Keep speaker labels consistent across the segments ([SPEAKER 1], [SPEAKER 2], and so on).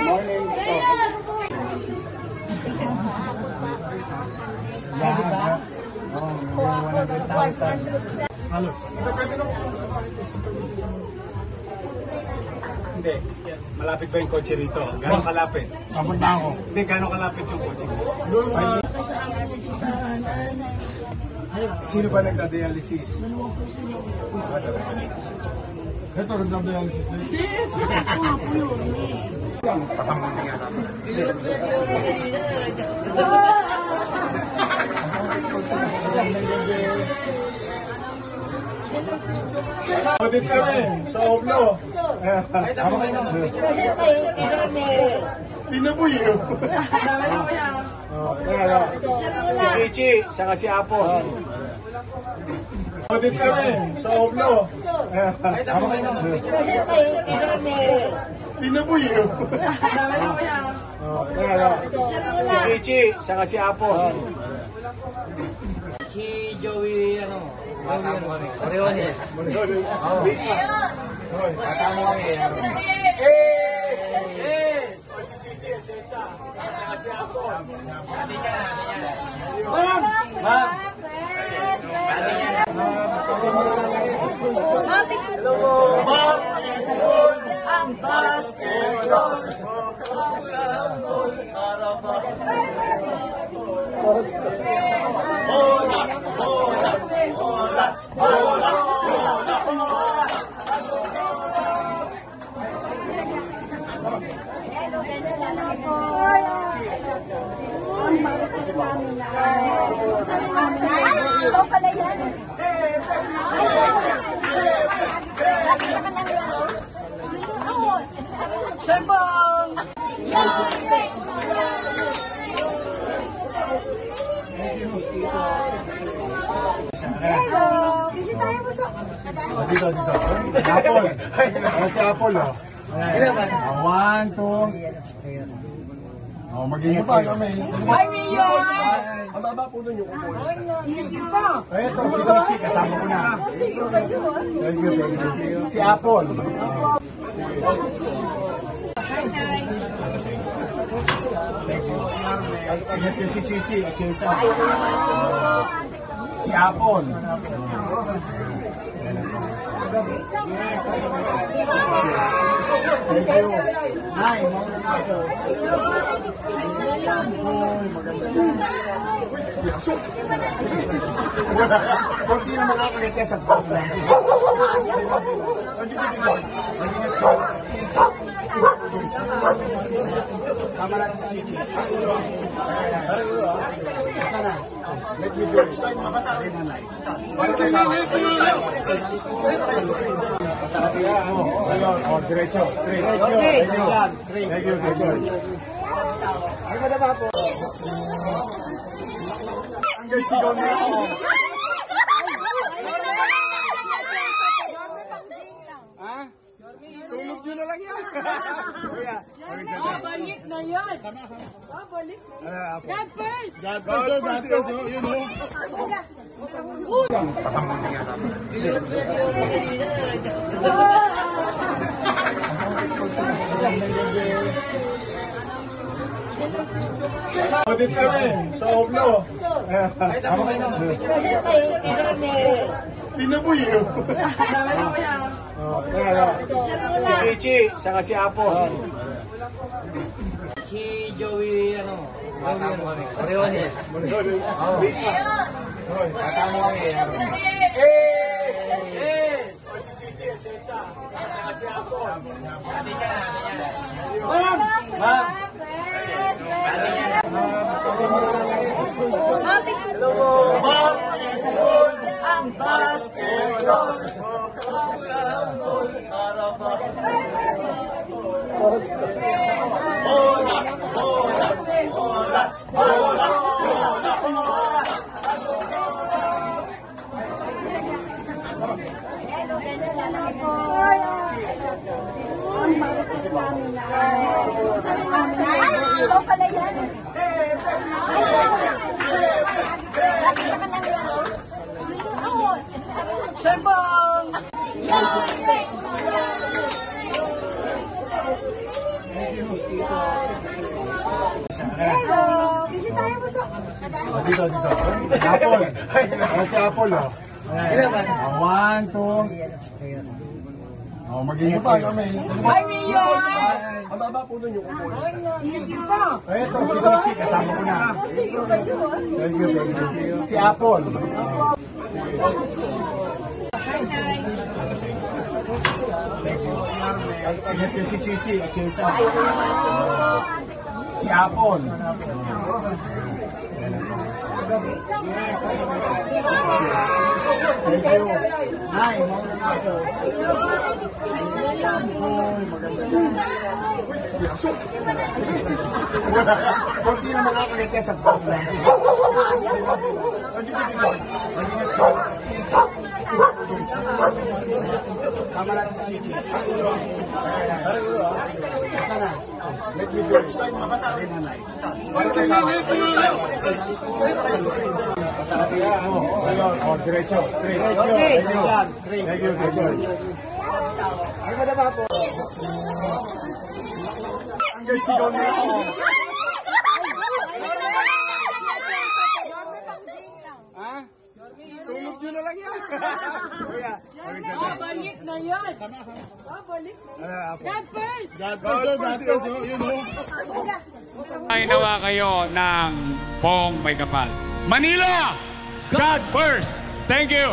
[SPEAKER 1] Morning. Yan. Oh, 100,000. Halos. Pwede na. Hindi. Malapit ba yung kotse rito? Gano'ng kalapit? Papunta ako. Hindi, gano'ng kalapit yung kotse rito? Sino ba nagda-dialysis? Ito, nagda-dialysis din. Patambang na yan. Audit kami sa Oblo. Pinabuy yun. Si Chichi, saka si Apo. Audit kami sa Oblo. Pinabuy yun. Si Chichi, saka si Apo.
[SPEAKER 2] Si Joey, Oriones. Oo. Katama kami.
[SPEAKER 1] Si Chichi, Cesa, saka si Apo.
[SPEAKER 2] Pati ka.
[SPEAKER 1] Ma'am! Ma'am! Ma'am! Ang basketball! Bola! Bola! Bola! Bola!
[SPEAKER 3] Sembong! Hello! Kasi tayo mo sa...
[SPEAKER 1] Dito. Apple. Ayan si Apple, oh. Ayan. 1, 2. Oh, mag-ingat kayo.
[SPEAKER 3] Hi, Mayor!
[SPEAKER 1] Ang baba po nun yung upulis.
[SPEAKER 3] Ito!
[SPEAKER 1] Ito, si Chichi, kasama ko na. Thank you. Si Apple. Thank you. Ingat yung si Chichi at Chesa. Si Apple. Thank you. Hi, kung sino makakalit sa vlog lang. Sama natin si Chichi. Sana. Let me do it. Mga bata. Oh, diretso. Straight. Thank you. Ay, madama po. Ang guys, sigaw na ako. Ha? Tulog nyo na lang yan.
[SPEAKER 3] Balik na yan! Balik na yan! God first!
[SPEAKER 1] God first. You know. Patambang na yan. Audit kami sa Oblo. Pinabuy yun. Si Chichi, saka si Apo.
[SPEAKER 2] Si Joey, Oriones. Oo. Katama kami.
[SPEAKER 1] Si Chichi, Cesa, saka si Apo.
[SPEAKER 2] Pati ka.
[SPEAKER 1] Ma'am! Ma'am! Ma'am! Ang basketball! Bola! Bola! Bola! Bola!
[SPEAKER 3] Ito pala yan! Sembong!
[SPEAKER 1] Dito. Apple. Si Apple, oh. One, two. Mag-ingat kayo.
[SPEAKER 3] Hi, Mayor!
[SPEAKER 1] Ang baba po nun yung upo.
[SPEAKER 3] Ito.
[SPEAKER 1] Ito, si Chichi, kasama ko na. Thank you. Si Apple. Thank you. Ingat yung si Chichi, Chisa. Si Apple. Thank you. Nay, mauna na ako. Kung sino makakagati sa vlog lang. Sama natin si Chichi. Sana. Let me do it. Makatakin na, Nay. Sa atin mo. Ayun, diretso. Straight. Thank you. Ay, madama po. Ang sigaw na ako. Ha? Tulog nyo na lang yan. Kuya.
[SPEAKER 3] Babalik na yan. Babalik na yan. God first.
[SPEAKER 1] God first. You know.
[SPEAKER 4] Ay nawa kayo ng Pong May Kapal. Manila! God first! Thank you!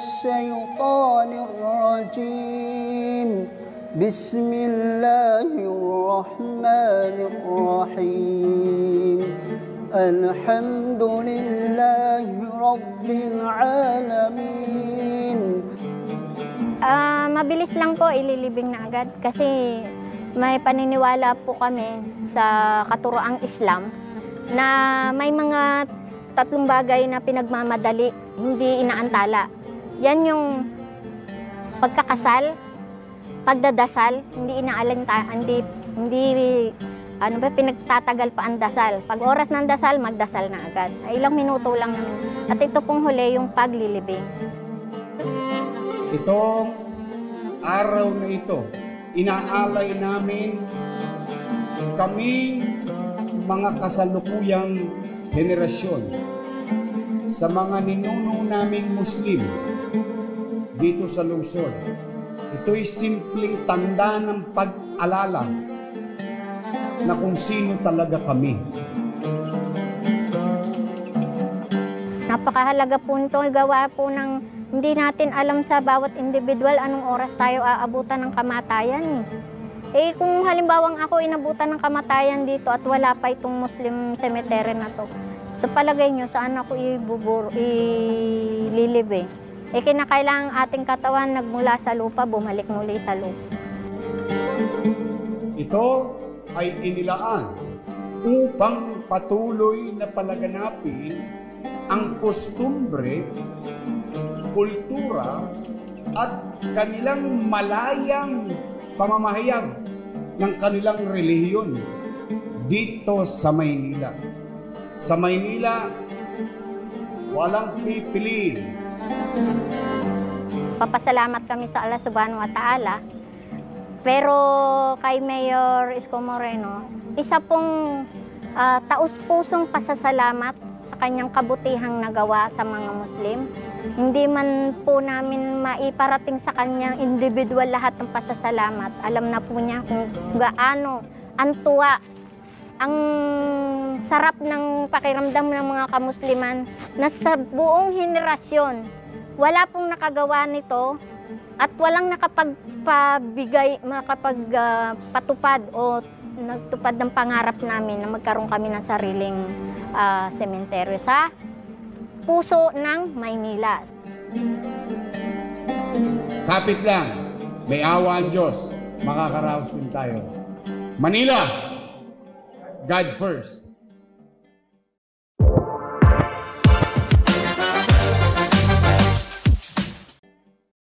[SPEAKER 5] الشيطان الرجيم بسم الله الرحمن الرحيم الحمد لله رب العالمين.
[SPEAKER 6] Mabilis lang po, ililibing na agad kasi may paniniwala po kami sa katuroang Islam na may mga 3 bagay na pinagmamadali, hindi inaantala. Yan yung pagkakasal, pagdadasal, hindi pinagtatagal pa ang dasal. Pag oras ng dasal, magdasal na agad. Ilang minuto lang naman. At ito pong huli, yung paglilibing.
[SPEAKER 4] Itong araw na ito, inaalay namin kaming mga kasalukuyang henerasyon sa mga ninuno naming Muslim dito sa lungsod. Ito'y simpleng tanda ng pag-alala na kung sino talaga kami.
[SPEAKER 6] Napakahalaga po nito, gawa po ng hindi natin alam sa bawat individual anong oras tayo aabutan ng kamatayan. Kung halimbawang ako inabutan ng kamatayan dito at wala pa itong Muslim cemetery na to, sa palagay nyo, saan ako ililibing? Kinakailangan ating katawan nagmula sa lupa, bumalik muli sa lupa.
[SPEAKER 4] Ito ay inilaan upang patuloy na palaganapin ang kostumbre, kultura at kanilang malayang pamamahayag ng kanilang relihiyon dito sa Maynila. Sa Maynila, walang pipiliin.
[SPEAKER 6] Papasalamat kami sa Allah Subhanahu wa Ta'ala. Pero kay Mayor Isko Moreno, isa pong taus-pusong pasasalamat sa kanyang kabutihang nagawa sa mga Muslim. Hindi man po namin maiparating sa kanyang individual lahat ng pasasalamat. Alam na po niya kung gaano ang tuwa, ang sarap ng pakiramdam ng mga kamusliman na sa buong henerasyon, wala pong nakagawa nito at walang nakapagpatupad o nagtupad ng pangarap namin na magkaroon kami ng sariling sementeryo sa puso ng Maynila.
[SPEAKER 4] Kapit lang, may awa ang Diyos, makakaraos din tayo. Manila, God first.